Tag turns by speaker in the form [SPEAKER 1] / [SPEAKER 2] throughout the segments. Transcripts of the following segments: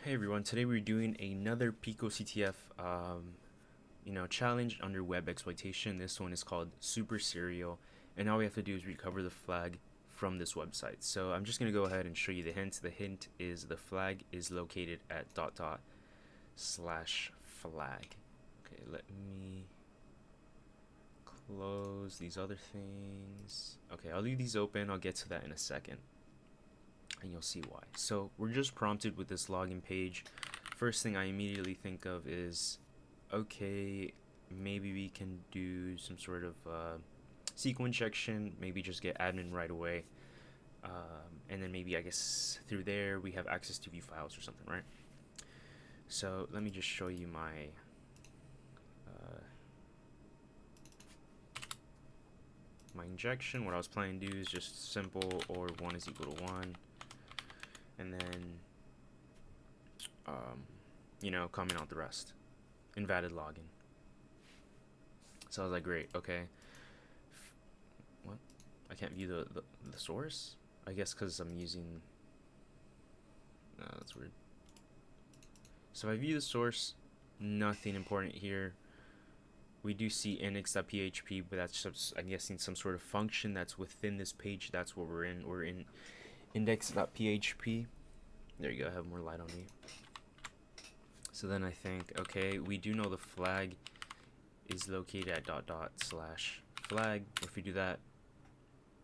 [SPEAKER 1] Hey everyone, today we're doing another PicoCTF challenge under web exploitation. This one is called Super Serial, and all we have to do is recover the flag from this website. So I'm just going to go ahead and show you the hint. The hint is the flag is located at /flag. Okay, let me close these other things. Okay, I'll leave these open. I'll get to that in a second, and you'll see why. So we're just prompted with this login page. First thing I immediately think of is, okay, maybe we can do some sort of SQL injection, maybe just get admin right away, and then maybe I guess through there we have access to view files or something, right? So let me just show you my my injection. What I was planning to do is just simple or 1 is equal to 1, and then comment out the rest. Invalid login. So I was like, great, okay. What? I can't view the source? I guess because I'm using... No, that's weird. So if I view the source, nothing important here. We do see index.php, but that's just, I'm guessing, some sort of function that's within this page. That's what we're in. We're in index.php. There you go, I have more light on me. So then I think, okay, we do know the flag is located at /flag. If we do that,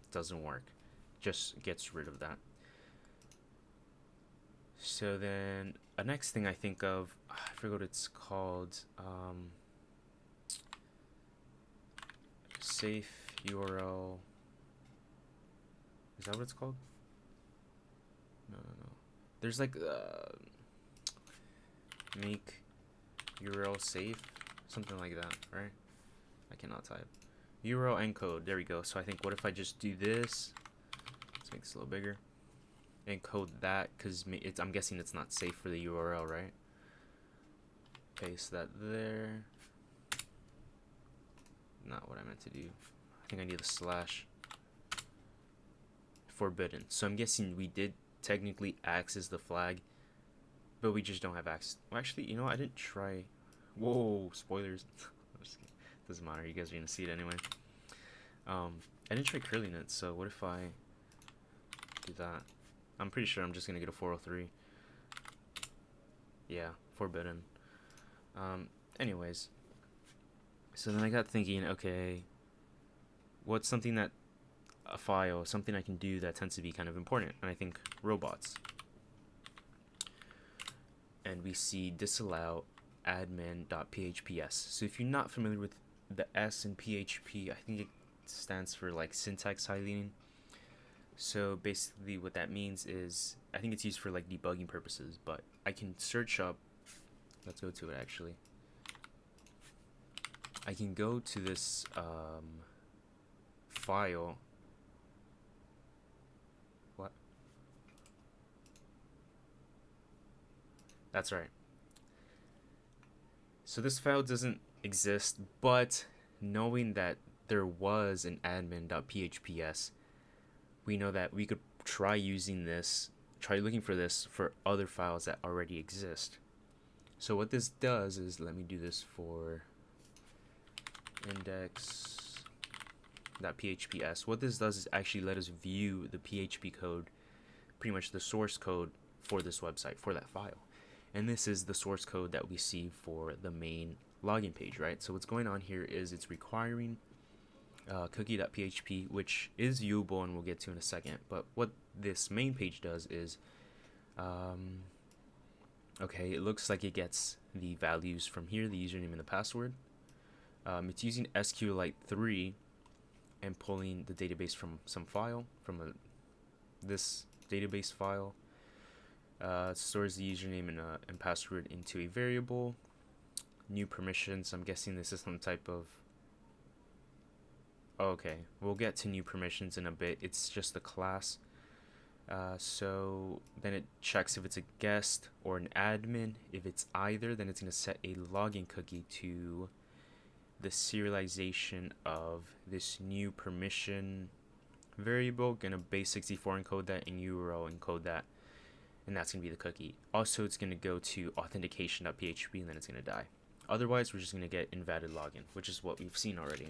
[SPEAKER 1] it doesn't work. Just gets rid of that. So then a next thing I think of, I forget what it's called. Safe URL. Is that what it's called? No. There's like make URL safe, something like that, right? I cannot type. URL encode, there we go. So I think, what if I just do this? Let's make this a little bigger. Encode that, because I'm guessing it's not safe for the URL, right? Paste that there. Not what I meant to do. I think I need a slash. Forbidden. So I'm guessing we did technically access the flag, but we just don't have access. Well, actually, you know, I didn't try. Whoa, spoilers. Doesn't matter, you guys are gonna see it anyway. I didn't try curling it, so what if I do that? I'm pretty sure I'm just gonna get a 403. Yeah, forbidden. Anyways, so then I got thinking, okay, what's something that a file, something I can do that tends to be kind of important? And I think robots. And we see disallow admin.phps. So if you're not familiar with the S in PHP, I think it stands for like syntax highlighting. So basically what that means is, I think it's used for like debugging purposes, but I can search up, let's go to it actually. I can go to this file. What? That's right. So this file doesn't exist, but knowing that there was an admin.phps, we know that we could try using this, try looking for this for other files that already exist. So what this does is, let me do this for index.phps. What this does is actually let us view the PHP code, pretty much the source code for this website, for that file. And this is the source code that we see for the main login page, right? So what's going on here is it's requiring cookie.php, which is viewable and we'll get to in a second. But what this main page does is, okay, it looks like it gets the values from here, the username and the password. It's using SQLite 3 and pulling the database from some file, from this database file. Stores the username and password into a variable. New permissions, I'm guessing this is some type of... Okay, we'll get to new permissions in a bit. It's just a class. So then it checks if it's a guest or an admin. If it's either, then it's going to set a login cookie to the serialization of this new permission variable. Gonna base64 encode that and URL encode that. and that's going to be the cookie. Also, it's going to go to authentication.php, and then it's going to die. Otherwise, we're just going to get invalid login, which is what we've seen already.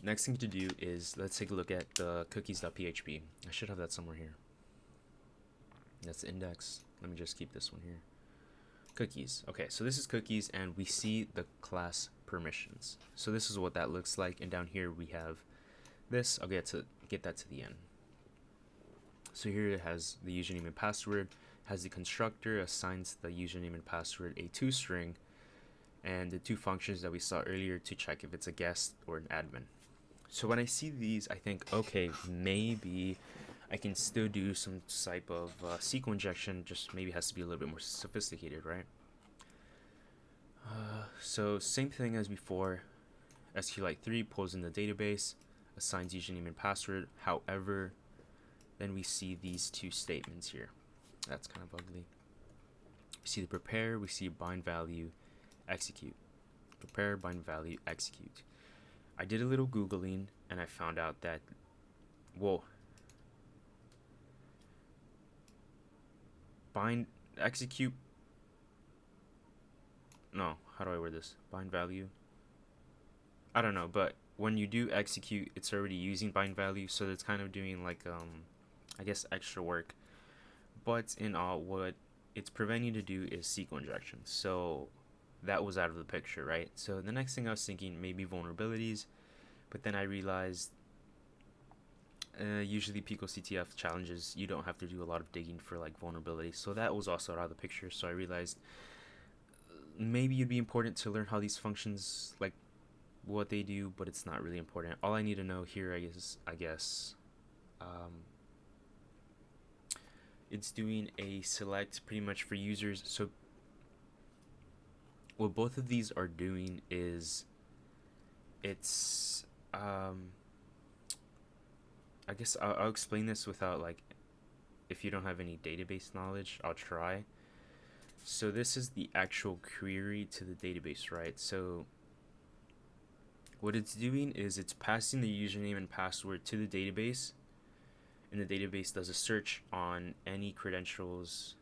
[SPEAKER 1] Next thing to do is let's take a look at the cookies.php. I should have that somewhere here. That's the index. Let me just keep this one here. Cookies. Okay, so this is cookies, and we see the class permissions. So this is what that looks like, and down here we have this. I'll get that to the end. So here it has the username and password, has the constructor, assigns the username and password a toString, and the two functions that we saw earlier to check if it's a guest or an admin. So when I see these, I think, okay, maybe I can still do some type of SQL injection, just maybe has to be a little bit more sophisticated, right? So same thing as before, SQLite 3 pulls in the database, assigns username and password. However, then we see these two statements here. That's kind of ugly. We see the prepare, we see bind value, execute. Prepare, bind value, execute. I did a little Googling, and I found out that, whoa, bind, execute, no, how do I word this? Bind value? I don't know, but when you do execute, it's already using bind value, so it's kind of doing like, I guess, extra work. But in all, what it's preventing you to do is SQL injection. So that was out of the picture, right? So the next thing I was thinking, maybe vulnerabilities, but then I realized usually PicoCTF challenges, you don't have to do a lot of digging for like vulnerabilities. So that was also out of the picture. So I realized maybe it'd be important to learn how these functions, like what they do, but it's not really important. All I need to know here, I guess, it's doing a select pretty much for users. So what both of these are doing is it's I guess I'll explain this without, like, if you don't have any database knowledge, I'll try. So this is the actual query to the database, right? So what it's doing is it's passing the username and password to the database, and the database does a search on any credentials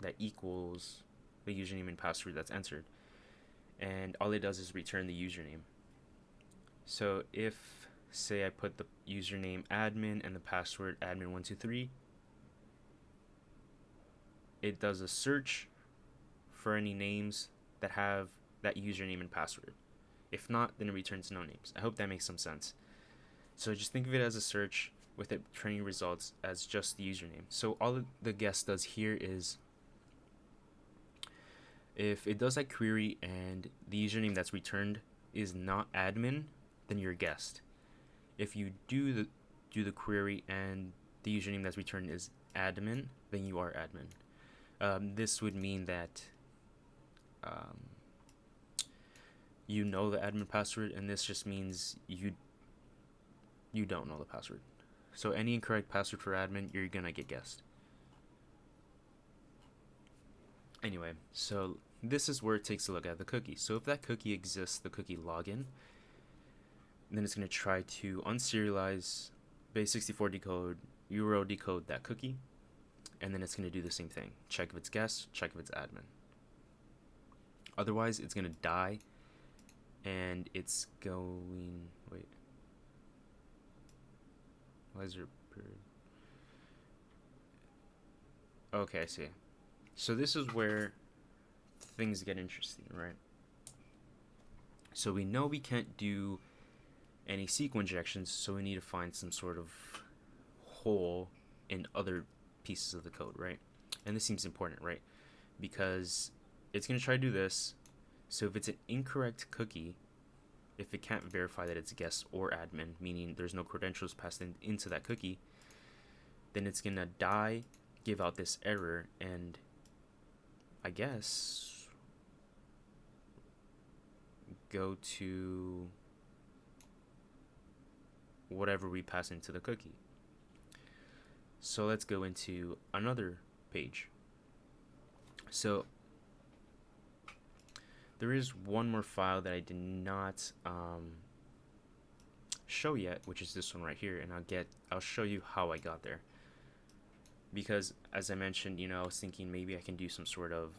[SPEAKER 1] that equals the username and password that's entered, and all it does is return the username. So if, say, I put the username admin and the password admin123, it does a search for any names that have that username and password. If not, then it returns no names. I hope that makes some sense. So just think of it as a search with it returning results as just the username. So all the guest does here is, if it does that query and the username that's returned is not admin, then you're a guest. If you do the query and the username that's returned is admin, then you are admin. This would mean that you know the admin password, and this just means you don't know the password. So any incorrect password for admin, you're gonna get guessed. Anyway, so this is where it takes a look at the cookie. So if that cookie exists, the cookie login, then it's going to try to unserialize, base64 decode, URL decode that cookie, and then it's going to do the same thing. Check if it's guest, check if it's admin. Otherwise, it's going to die, and it's going, wait, why is there a period? Okay, I see. So this is where things get interesting, right? So we know we can't do any SQL injections, so we need to find some sort of hole in other pieces of the code, right? And this seems important, right? Because it's going to try to do this. So if it's an incorrect cookie, if it can't verify that it's guest or admin, meaning there's no credentials passed into that cookie, then it's going to die, give out this error, and I guess go to whatever we pass into the cookie. So let's go into another page. So there is one more file that I did not show yet, which is this one right here, and I'll show you how I got there. Because as I mentioned, you know, I was thinking maybe I can do some sort of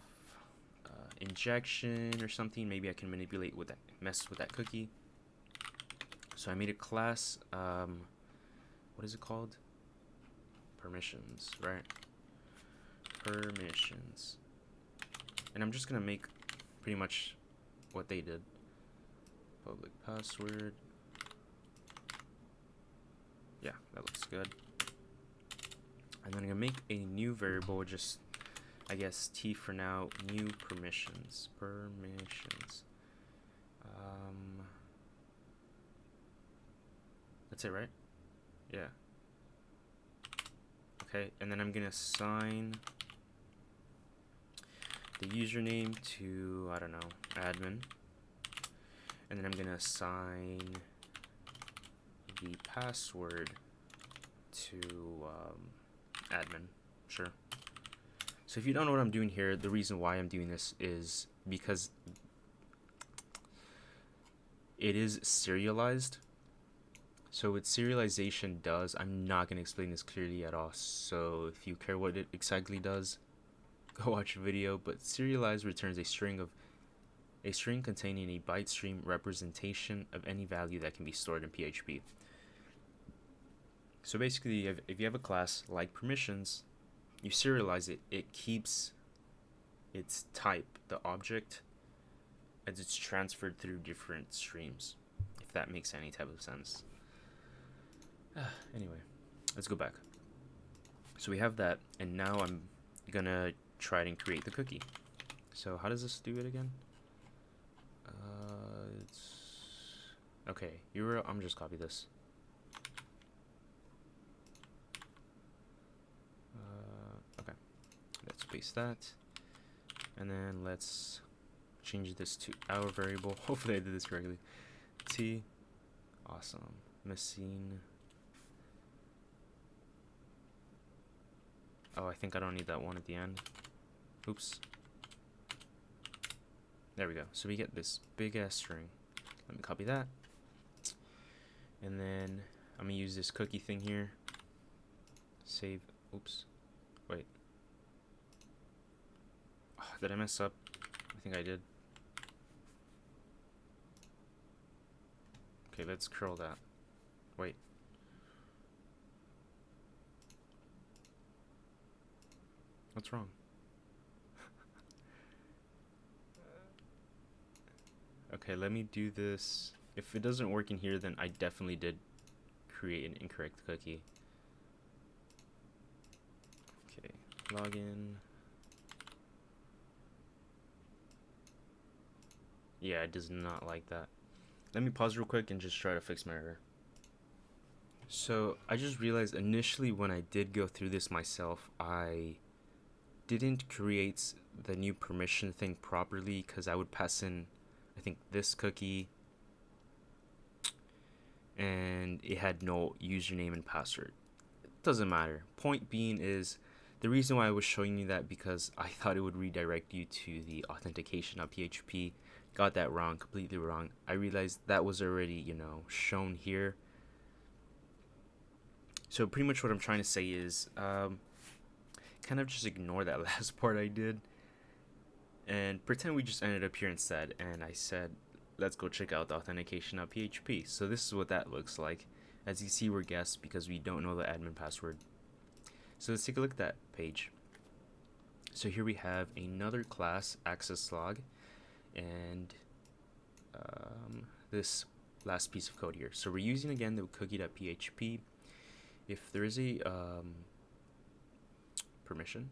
[SPEAKER 1] injection or something. Maybe I can manipulate with that, mess with that cookie. So I made a class. What is it called? Permissions, right? Permissions. And I'm just gonna make pretty much what they did. Public password. Yeah, that looks good. And then I'm gonna make a new variable, just I guess T for now, new permissions. Permissions. That's it, right? Yeah. Okay, and then I'm gonna assign the username to, I don't know, admin. And then I'm gonna assign the password to admin. Sure. So if you don't know what I'm doing here, the reason why I'm doing this is because it is serialized. So what serialization does, I'm not going to explain this clearly at all. So if you care what it exactly does, go watch a video. But serialize returns a string containing a byte stream representation of any value that can be stored in PHP. So basically, if you have a class like permissions, you serialize it, it keeps its type, the object, as it's transferred through different streams, if that makes any type of sense. Anyway, let's go back. So we have that, and now I'm gonna try and create the cookie. So how does this do it again? Okay, I'm just copy this. Okay, let's paste that, and then let's change this to our variable. Hopefully I did this correctly. T, awesome. Missing. Oh, I think I don't need that one at the end. Oops. There we go. So we get this big ass string. Let me copy that. And then I'm gonna use this cookie thing here. Save. Oops. Wait. Oh, did I mess up? I think I did. Okay, let's curl that. Wait. What's wrong? Okay, let me do this. If it doesn't work in here, then I definitely did create an incorrect cookie. Okay, login. Yeah, it does not like that. Let me pause real quick and just try to fix my error. So I just realized initially when I did go through this myself, I didn't create the new permission thing properly, because I would pass in, I think, this cookie, and it had no username and password. It doesn't matter. Point being is, the reason why I was showing you that, because I thought it would redirect you to the authentication.php. Got that wrong, completely wrong. I realized that was already, you know, shown here. So pretty much what I'm trying to say is, kind of just ignore that last part I did and pretend we just ended up here instead, and I said let's go check out the authentication.php. So this is what that looks like. As you see, we're guessed because we don't know the admin password. So let's take a look at that page. So here we have another class, access log, and this last piece of code here. So we're using again the cookie.php. If there is a permission,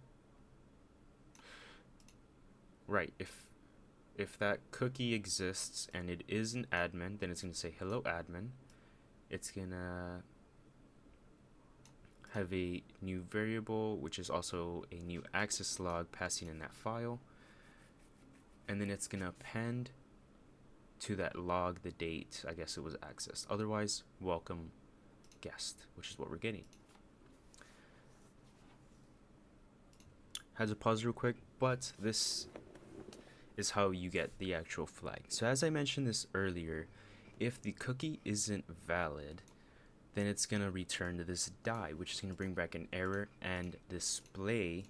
[SPEAKER 1] right, if that cookie exists and it is an admin, then it's going to say hello admin. It's going to have a new variable, which is also a new access log, passing in that file, and then it's going to append to that log the date I guess it was accessed. Otherwise, welcome guest, which is what we're getting. Had to pause real quick, but this is how you get the actual flag. So as I mentioned this earlier, If the cookie isn't valid, then it's gonna return to this die, which is gonna bring back an error and display,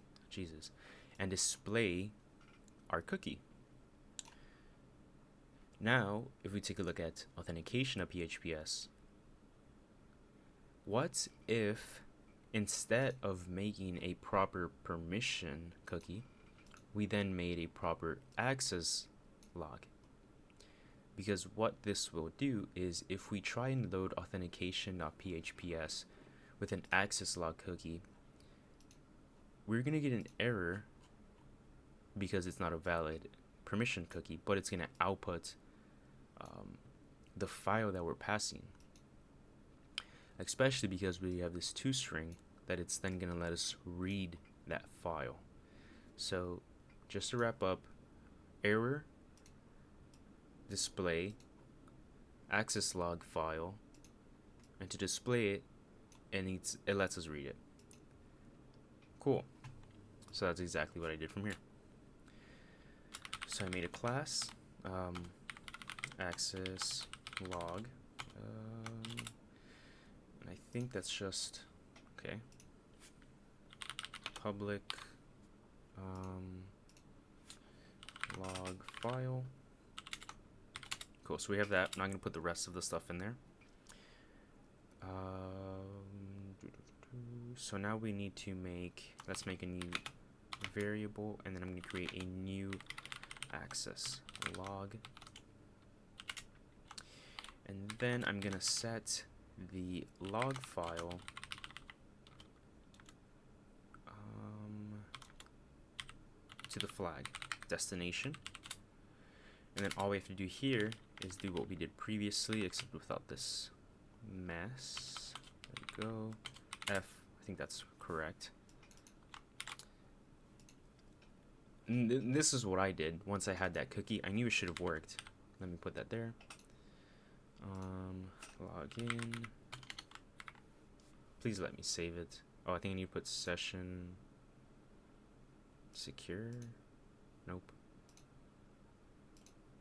[SPEAKER 1] display our cookie. Now, if we take a look at authentication of PHPS, what if instead of making a proper permission cookie, we then made a proper access log? Because what this will do is if we try and load authentication.phps with an access log cookie, we're going to get an error because it's not a valid permission cookie, but it's going to output the file that we're passing, especially because we have this toString that it's then going to let us read that file. So just to wrap up, error, display, access log file, and to display it, it lets us read it. Cool. So that's exactly what I did from here. So I made a class, access log, and I think that's just, okay, public log file. Cool, so we have that. Now I'm going to put the rest of the stuff in there. So now we need to let's make a new variable, and then I'm going to create a new access log. And then I'm going to set the log file to the flag destination. And then all we have to do here is do what we did previously, except without this mess. There we go. F, I think that's correct. And this is what I did once I had that cookie. I knew it should have worked. Let me put that there. Log in. Please let me save it. Oh, I think I need to put session secure. Nope.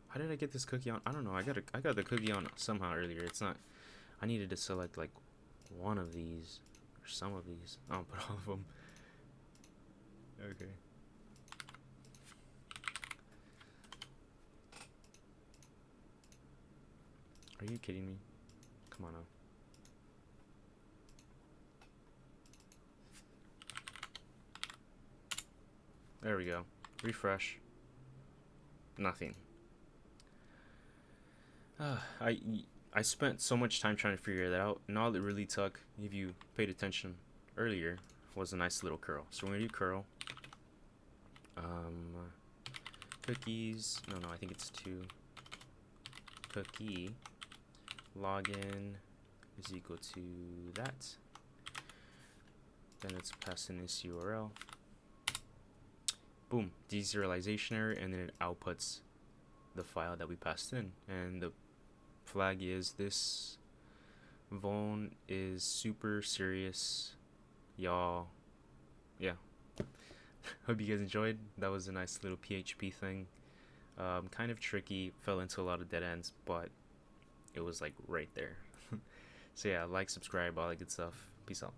[SPEAKER 1] How did I get this cookie on? I don't know. I got the cookie on somehow earlier. It's not. I needed to select like one of these or some of these. I'll put all of them. Okay. Are you kidding me? Come on now. There we go. Refresh. Nothing. I spent so much time trying to figure that out, and all it really took, if you paid attention earlier, was a nice little curl. So we're gonna do curl. Cookies. No, I think it's two. Cookie login is equal to that. Then let's pass in this URL. Boom, deserialization error, and then it outputs the file that we passed in, and the flag is this vuln is super serious, y'all. Yeah. Hope you guys enjoyed. That was a nice little PHP thing. Kind of tricky, fell into a lot of dead ends, but it was like right there. So yeah, like, subscribe, all that good stuff. Peace out.